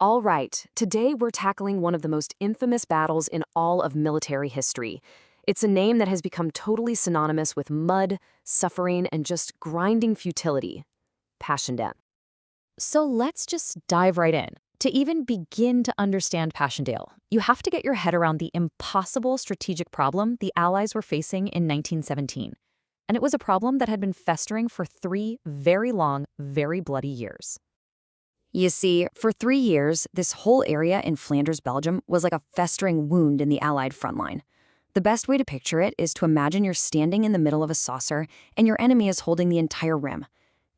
All right, today we're tackling one of the most infamous battles in all of military history. It's a name that has become totally synonymous with mud, suffering, and just grinding futility. Passchendaele. So let's just dive right in. To even begin to understand Passchendaele, you have to get your head around the impossible strategic problem the Allies were facing in 1917. And it was a problem that had been festering for 3 very long, very bloody years. You see, for 3 years, this whole area in Flanders, Belgium, was like a festering wound in the Allied front line. The best way to picture it is to imagine you're standing in the middle of a saucer and your enemy is holding the entire rim.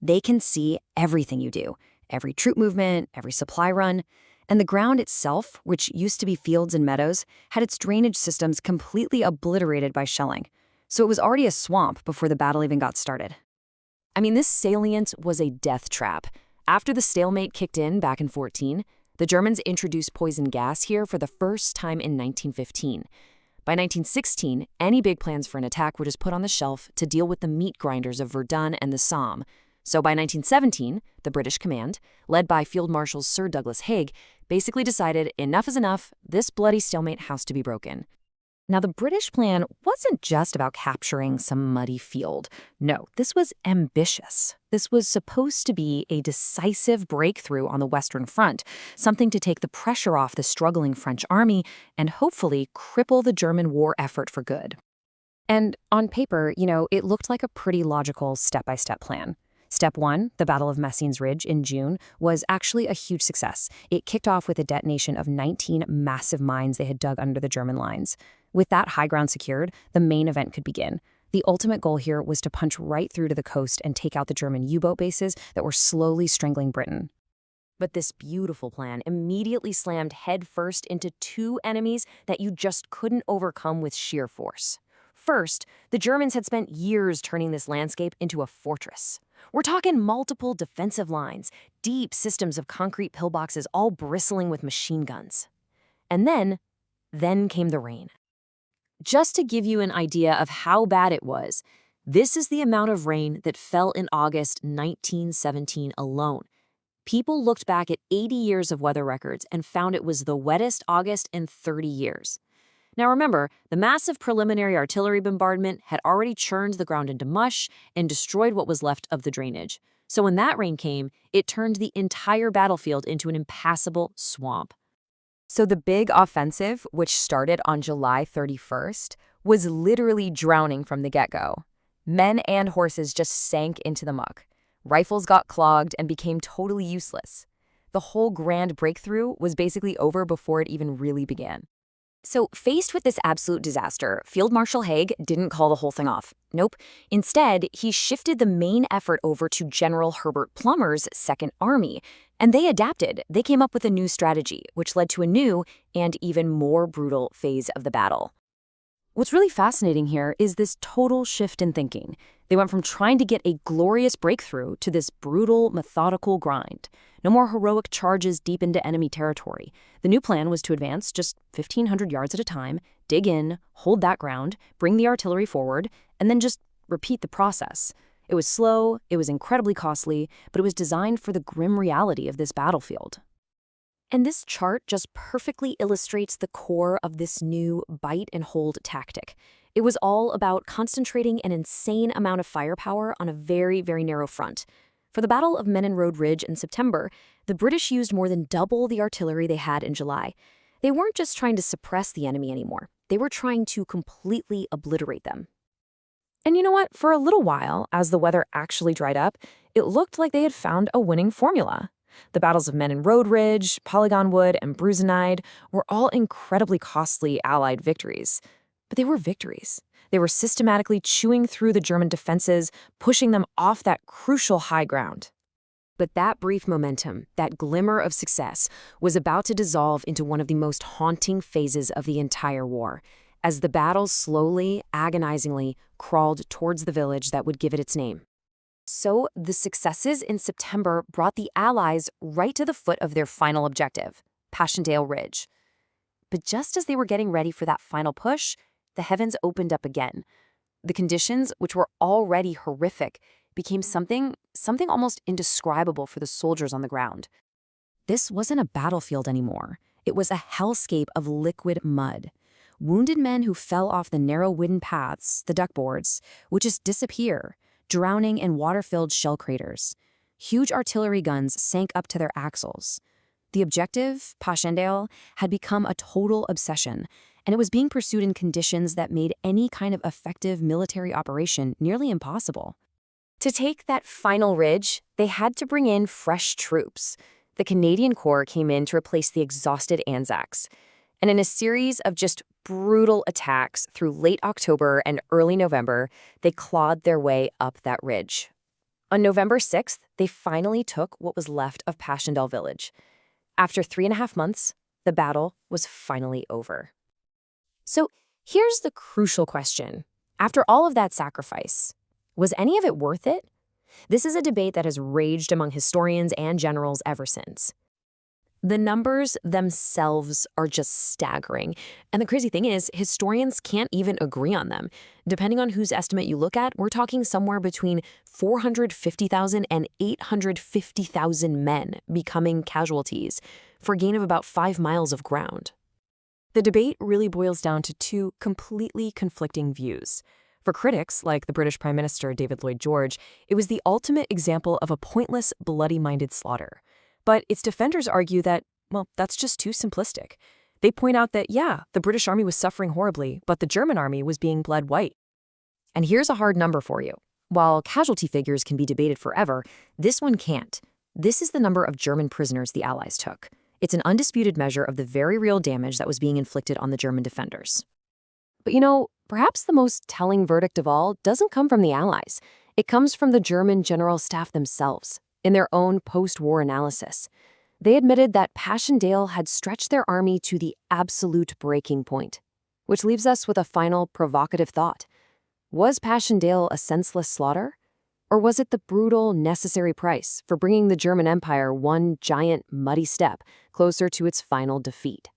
They can see everything you do, every troop movement, every supply run, and the ground itself, which used to be fields and meadows, had its drainage systems completely obliterated by shelling. So it was already a swamp before the battle even got started. I mean, this salient was a death trap. After the stalemate kicked in back in 14, the Germans introduced poison gas here for the first time in 1915. By 1916, any big plans for an attack were just put on the shelf to deal with the meat grinders of Verdun and the Somme. So by 1917, the British command, led by Field Marshal Sir Douglas Haig, basically decided enough is enough, this bloody stalemate has to be broken. Now, the British plan wasn't just about capturing some muddy field. No, this was ambitious. This was supposed to be a decisive breakthrough on the Western Front, something to take the pressure off the struggling French army and hopefully cripple the German war effort for good. And on paper, it looked like a pretty logical step-by-step plan. Step 1, the Battle of Messines Ridge in June, was actually a huge success. It kicked off with a detonation of 19 massive mines they had dug under the German lines. With that high ground secured, the main event could begin. The ultimate goal here was to punch right through to the coast and take out the German U-boat bases that were slowly strangling Britain. But this beautiful plan immediately slammed headfirst into 2 enemies that you just couldn't overcome with sheer force. First, the Germans had spent years turning this landscape into a fortress. We're talking multiple defensive lines, deep systems of concrete pillboxes all bristling with machine guns. And then came the rain. Just to give you an idea of how bad it was, this is the amount of rain that fell in August 1917 alone. People looked back at 80 years of weather records and found it was the wettest August in 30 years. Now remember, the massive preliminary artillery bombardment had already churned the ground into mush and destroyed what was left of the drainage. So when that rain came, it turned the entire battlefield into an impassable swamp. So the big offensive, which started on July 31st, was literally drowning from the get-go. Men and horses just sank into the muck. Rifles got clogged and became totally useless. The whole grand breakthrough was basically over before it even really began. So, faced with this absolute disaster, Field Marshal Haig didn't call the whole thing off. Nope. Instead, he shifted the main effort over to General Herbert Plummer's Second Army. And they adapted. They came up with a new strategy, which led to a new and even more brutal phase of the battle. What's really fascinating here is this total shift in thinking. They went from trying to get a glorious breakthrough to this brutal, methodical grind. No more heroic charges deep into enemy territory. The new plan was to advance just 1,500 yards at a time, dig in, hold that ground, bring the artillery forward, and then just repeat the process. It was slow, it was incredibly costly, but it was designed for the grim reality of this battlefield. And this chart just perfectly illustrates the core of this new bite and hold tactic. It was all about concentrating an insane amount of firepower on a very, very narrow front. For the Battle of Menin Road Ridge in September, the British used more than double the artillery they had in July. They weren't just trying to suppress the enemy anymore. They were trying to completely obliterate them. And you know what? For a little while, as the weather actually dried up, it looked like they had found a winning formula. The battles of Menin Road Ridge, Polygon Wood, and Bruzenide were all incredibly costly Allied victories. But they were victories. They were systematically chewing through the German defenses, pushing them off that crucial high ground. But that brief momentum, that glimmer of success, was about to dissolve into one of the most haunting phases of the entire war, as the battle slowly, agonizingly crawled towards the village that would give it its name. So the successes in September brought the Allies right to the foot of their final objective, Passchendaele Ridge. But just as they were getting ready for that final push, the heavens opened up again. The conditions, which were already horrific, became something almost indescribable for the soldiers on the ground. This wasn't a battlefield anymore. It was a hellscape of liquid mud. Wounded men who fell off the narrow wooden paths, the duckboards, would just disappear, drowning in water-filled shell craters. Huge artillery guns sank up to their axles. The objective, Passchendaele, had become a total obsession, and it was being pursued in conditions that made any kind of effective military operation nearly impossible. To take that final ridge, they had to bring in fresh troops. The Canadian Corps came in to replace the exhausted Anzacs. And in a series of just brutal attacks through late October and early November, they clawed their way up that ridge. On November 6th, they finally took what was left of Passchendaele village. After 3.5 months, the battle was finally over. So here's the crucial question. After all of that sacrifice, was any of it worth it? This is a debate that has raged among historians and generals ever since. The numbers themselves are just staggering. And the crazy thing is, historians can't even agree on them. Depending on whose estimate you look at, we're talking somewhere between 450,000 and 850,000 men becoming casualties for a gain of about 5 miles of ground. The debate really boils down to two completely conflicting views. For critics, like the British Prime Minister David Lloyd George, it was the ultimate example of a pointless, bloody-minded slaughter. But its defenders argue that, well, that's just too simplistic. They point out that, yeah, the British army was suffering horribly, but the German army was being bled white. And here's a hard number for you. While casualty figures can be debated forever, this one can't. This is the number of German prisoners the Allies took. It's an undisputed measure of the very real damage that was being inflicted on the German defenders. But perhaps the most telling verdict of all doesn't come from the Allies. It comes from the German general staff themselves, in their own post-war analysis. They admitted that Passchendaele had stretched their army to the absolute breaking point. Which leaves us with a final provocative thought. Was Passchendaele a senseless slaughter? Or was it the brutal, necessary price for bringing the German Empire one giant, muddy step closer to its final defeat?